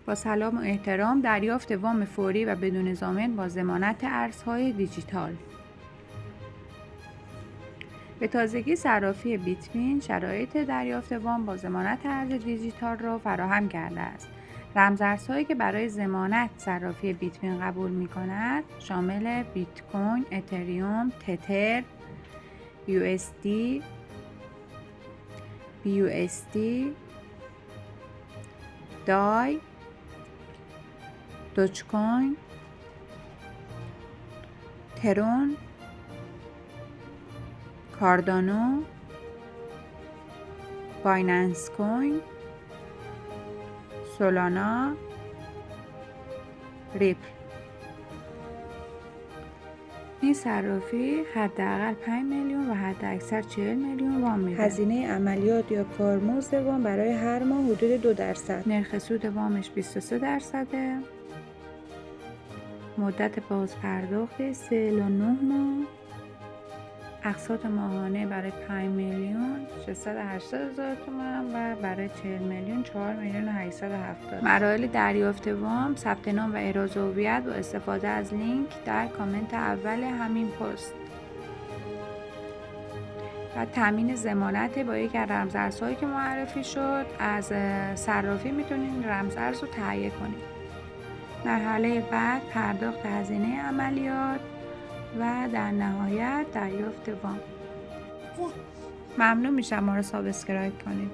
با سلام و احترام، دریافت وام فوری و بدون ضامن با ضمانت ارزهای دیجیتال. به تازگی صرافی بیتوین شرایط دریافت وام با ضمانت ارز دیجیتال را فراهم کرده است. رمزارزهایی که برای ضمانت صرافی بیتوین قبول می‌کند شامل بیت کوین، اتریوم، تتر، USD، BUSD، دای، دوج کوین، ترون، کاردانو، بایننس کوین، سولانا، ریپل. این صرافی حداقل 5 میلیون و حداکثر 40 میلیون وام میده. هزینه عملیات یا کارمزد وام برای هر ماه حدود 2%. نرخ سود وامش 23%. مدت بازپرداخت 3 الی 9 ماه. اقساط ماهانه برای 5 میلیون 680,000 تومان و برای 40 میلیون 4,870,000. مراحل دریافت وام: ثبت نام و احراز هویت با استفاده از لینک در کامنت اول همین پست. و تامین ضمانت با یک از رمزارزهایی که معرفی شد. از صرافی میتونین رمزارز رو تهیه کنید. مرحله بعد پرداخت هزینه عملیات و در نهایت دریافت وام. ممنون میشم ما رو سابسکرایب کنید.